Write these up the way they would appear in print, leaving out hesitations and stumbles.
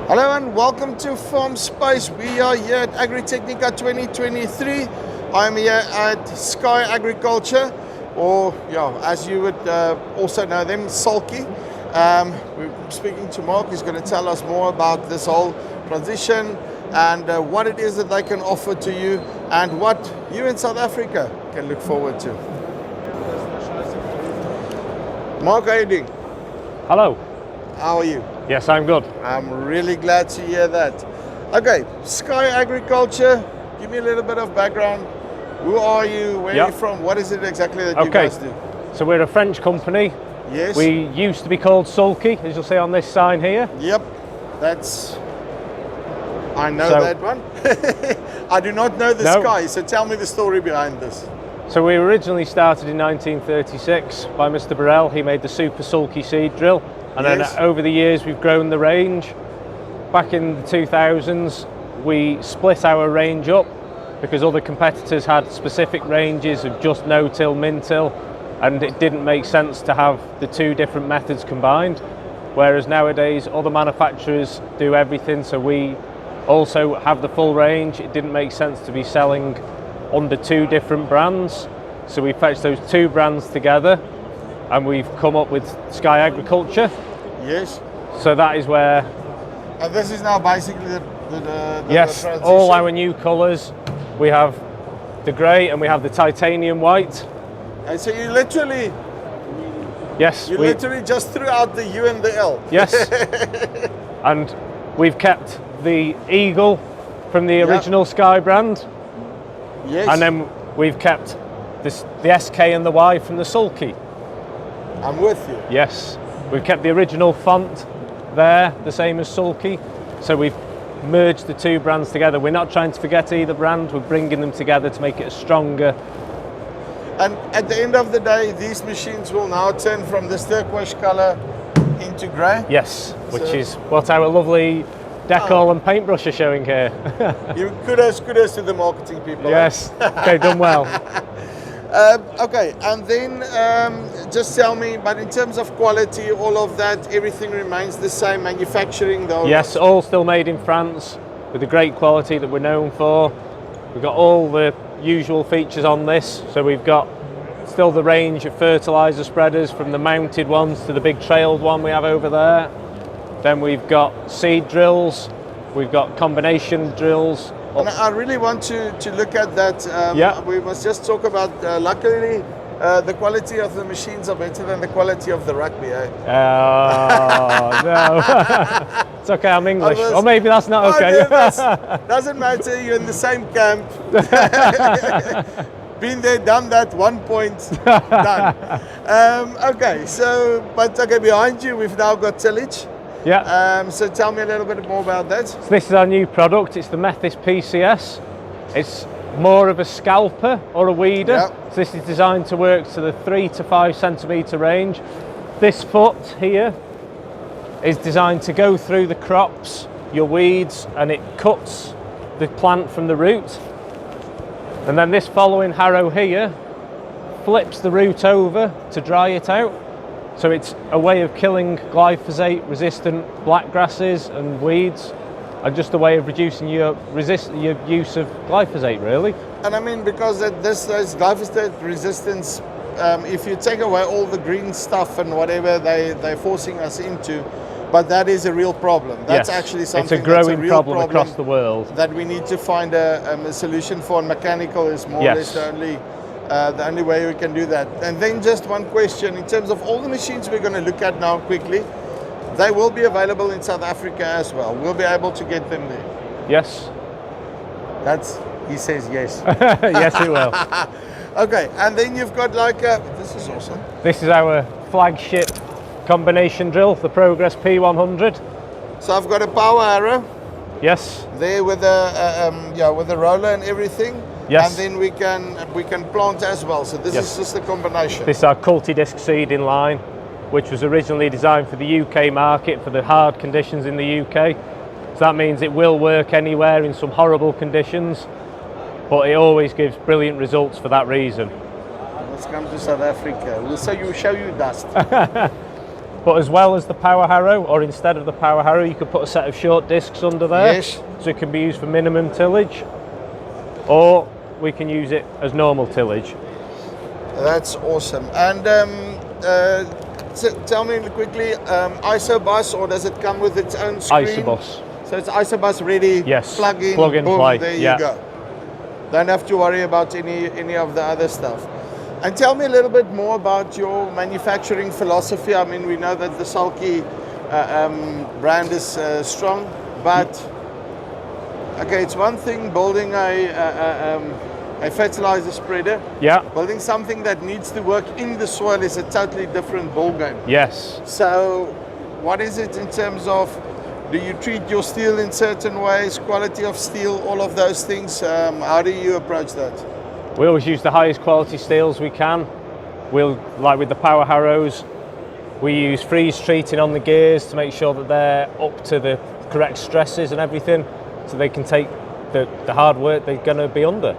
Hello and welcome to Farm Space. We are here at AGRITECHNICA 2023. I'm here at Sky Agriculture, or as you would also know them, Sulky. We're speaking to Mark. He's going to tell us more about this whole transition and what it is that they can offer to you and what you in South Africa can look forward to. Mark, how are you doing? Hello. How are you? Yes, I'm good. I'm really glad to hear that. Okay, Sky Agriculture, give me a little bit of background. Who are you? Where are you from? What is it exactly that you guys do? So we're a French company. Yes. We used to be called Sulky, as you'll see on this sign here. Yep, I know that one. I do not know the Sky, so tell me the story behind this. So we originally started in 1936 by Mr. Burrell. He made the Super Sulky seed drill. And then over the years we've grown the range. Back in the 2000s we split our range up because other competitors had specific ranges of just no-till, min-till, and it didn't make sense to have the two different methods combined. Whereas nowadays other manufacturers do everything, so we also have the full range. It didn't make sense to be selling under two different brands, so we fetched those two brands together and we've come up with Sky Agriculture. Yes. So that is where... And this is now basically the yes, all our new colours. We have the grey and we have the titanium white. And so you literally... Yes. You literally just threw out the U and the L. Yes. And we've kept the eagle from the original Sky brand. Yes. And then we've kept the SK and the Y from the Sulky. I'm with you. Yes. We've kept the original font there, the same as Sulky. So we've merged the two brands together. We're not trying to forget either brand. We're bringing them together to make it a stronger. And at the end of the day, these machines will now turn from this turquoise colour into grey? Yes, which is what our lovely decal and paintbrush are showing here. Kudos to the marketing people. Yes, okay, done well. Okay, and then just tell me, but in terms of quality, all of that, everything remains the same, manufacturing though? Yes, all still made in France with the great quality that we're known for. We've got all the usual features on this, so we've got still the range of fertiliser spreaders, from the mounted ones to the big trailed one we have over there. Then we've got seed drills, we've got combination drills. And I really want to look at that. We must just talk about, luckily, the quality of the machines are better than the quality of the rugby, eh? Oh, no. It's okay, I'm English. Or maybe that's not okay. Doesn't matter, you're in the same camp. Been there, done that, 1 point, done. Okay, so, behind you we've now got tillage. Yeah. So tell me a little bit more about that. So this is our new product. It's the Methis PCS. It's more of a scalper or a weeder. Yeah. So this is designed to work to the 3 to 5 centimetre range. This foot here is designed to go through the crops, your weeds, and it cuts the plant from the root. And then this following harrow here flips the root over to dry it out. So it's a way of killing glyphosate resistant black grasses and weeds, and just a way of reducing your use of glyphosate, really. And I mean, because this glyphosate resistance, if you take away all the green stuff and whatever they're forcing us into, but that is a real problem. That's actually something. It's a growing problem across the world that we need to find a solution for. And mechanical is more or less the only way we can do that. And then just one question, in terms of all the machines we're going to look at now quickly, they will be available in South Africa as well. We'll be able to get them there. Yes. He says yes. Yes, it will. Okay, and then you've got this is awesome. This is our flagship combination drill, the Progress P100. So I've got a power arrow. Yes. There with the roller and everything. Yes. And then we can plant as well. So this is just a combination. This is our Culti-Disc seeding line, which was originally designed for the UK market, for the hard conditions in the UK. So that means it will work anywhere in some horrible conditions, but it always gives brilliant results for that reason. Let's come to South Africa. We'll show you dust. But as well as the power harrow, or instead of the power harrow, you could put a set of short discs under there. Yes. So it can be used for minimum tillage, or we can use it as normal tillage. That's awesome. And tell me quickly, isobus, or does it come with its own screen? Isobus. So it's isobus ready, Yes. plug in, Plug and boom, play. there Yeah. you go. Don't have to worry about any of the other stuff. And tell me a little bit more about your manufacturing philosophy. I mean, we know that the Sulky brand is strong, but okay, it's one thing building a fertilizer spreader. Yeah. Building something that needs to work in the soil is a totally different ballgame. Yes. So, what is it in terms of, do you treat your steel in certain ways, quality of steel, all of those things? How do you approach that? We always use the highest quality steels we can. We'll, like with the power harrows, we use freeze treating on the gears to make sure that they're up to the correct stresses and everything, so they can take the hard work they're going to be under.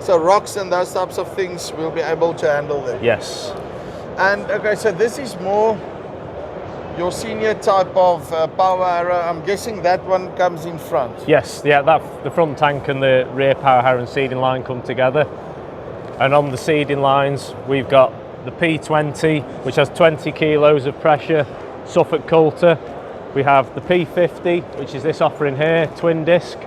So rocks and those types of things we'll be able to handle them. Yes. And okay, so this is more your senior type of power harrow. I'm guessing that one comes in front. Yes, yeah, the front tank and the rear power harrow and seeding line come together. And on the seeding lines, we've got the P20, which has 20 kilos of pressure, Suffolk Coulter. We have the P50, which is this offering here, twin disc,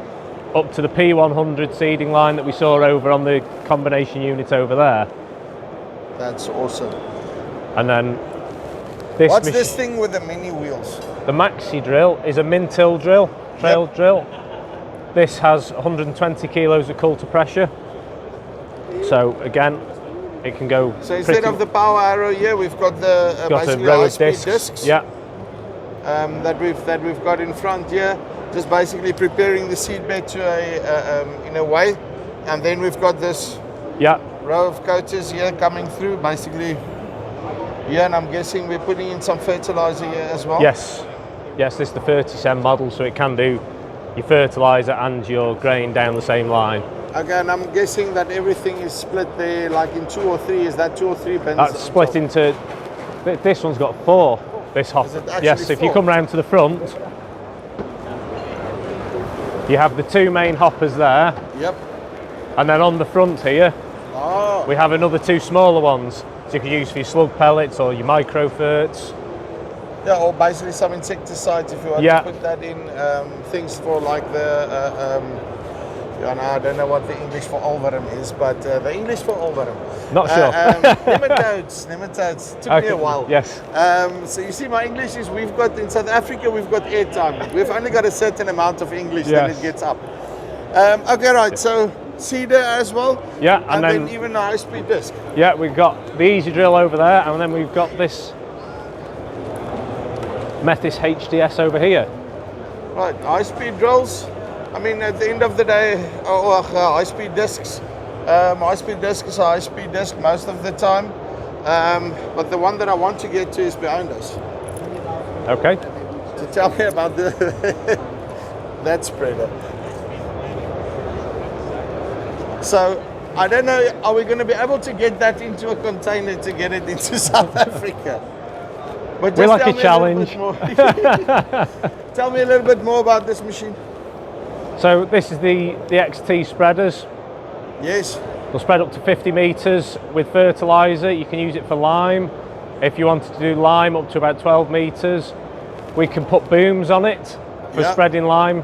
up to the P100 seeding line that we saw over on the combination unit over there. That's awesome. And then this What's this thing with the mini wheels? The Maxi drill is a min-till drill, trail drill. This has 120 kilos of coulter pressure. So again, it can go. So instead of the power harrow here, we've got the basically high-speed discs. Yeah. That we've got in front here, just basically preparing the seedbed to in a way, and then we've got this row of coaters here coming through, basically. Yeah, and I'm guessing we're putting in some fertilizer here as well. Yes, yes. This is the 30-cent model, so it can do your fertilizer and your grain down the same line. Again, I'm guessing that everything is split there, like in 2 or 3. Is that 2 or 3 bins? That's split into. This one's got 4. This hopper. Yes, if you come round to the front, you have the 2 main hoppers there. Yep. And then on the front here, we have another 2 smaller ones. So you can use for your slug pellets or your microferts. Yeah, or basically some insecticides if you want to put that in. Things for like the. I don't know what the English for olworm is, but the English for olworm. Not sure. Nematodes. Took me a while. Yes. So you see, my English is, we've got, in South Africa, we've got airtime. We've only got a certain amount of English, then it gets up. Okay, right, so seeder as well. Yeah, and then even a high-speed disc. Yeah, we've got the easy drill over there, and then we've got this Metis HDS over here. Right, high-speed drills. I mean, at the end of the day, high-speed discs. High-speed disc is a high-speed disc most of the time. But the one that I want to get to is behind us. Okay. To tell me about that spreader. So, I don't know, are we going to be able to get that into a container to get it into South Africa? But just we like a challenge. Tell me a little bit more about this machine. So this is the XT spreaders. Yes. They'll spread up to 50 metres with fertiliser. You can use it for lime. If you wanted to do lime up to about 12 metres, we can put booms on it for spreading lime.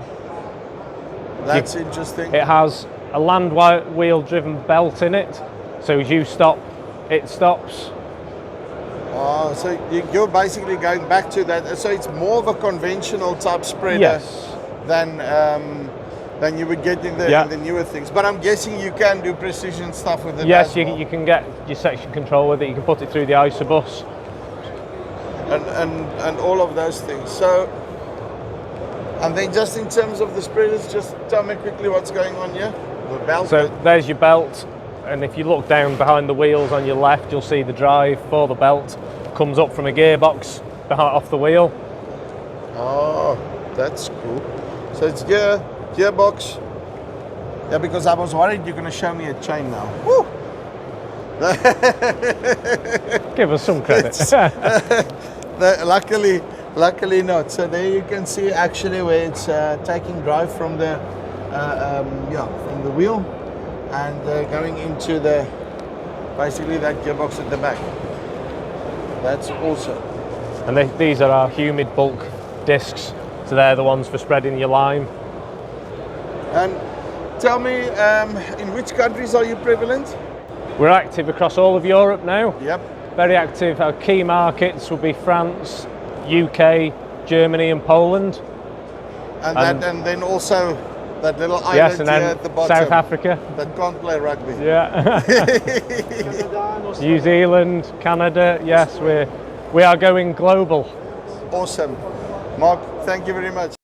That's interesting. It has a land wheel driven belt in it. So as you stop, it stops. Oh, so you're basically going back to that. So it's more of a conventional type spreader than you would get in the newer things. But I'm guessing you can do precision stuff with it. Yes, you can get your section control with it. You can put it through the isobus. And all of those things. So, and then just in terms of the spreaders, just tell me quickly what's going on here. The belt. So there's your belt. And if you look down behind the wheels on your left, you'll see the drive for the belt comes up from a gearbox off the wheel. Oh, that's cool. So it's gearbox. Yeah, because I was worried you're going to show me a chain now. Woo! Give us some credit. Luckily not. So there you can see actually where it's taking drive from the from the wheel and going into the basically that gearbox at the back. That's awesome. And these are our humid bulk discs, so they're the ones for spreading your lime. And tell me, in which countries are you prevalent? We're active across all of Europe now. Yep. Very active. Our key markets will be France, UK, Germany and Poland. And then also that little island yes, and then here at the bottom. South Africa. That can't play rugby. Yeah. New Zealand, Canada, yes, we are going global. Awesome. Mark, thank you very much.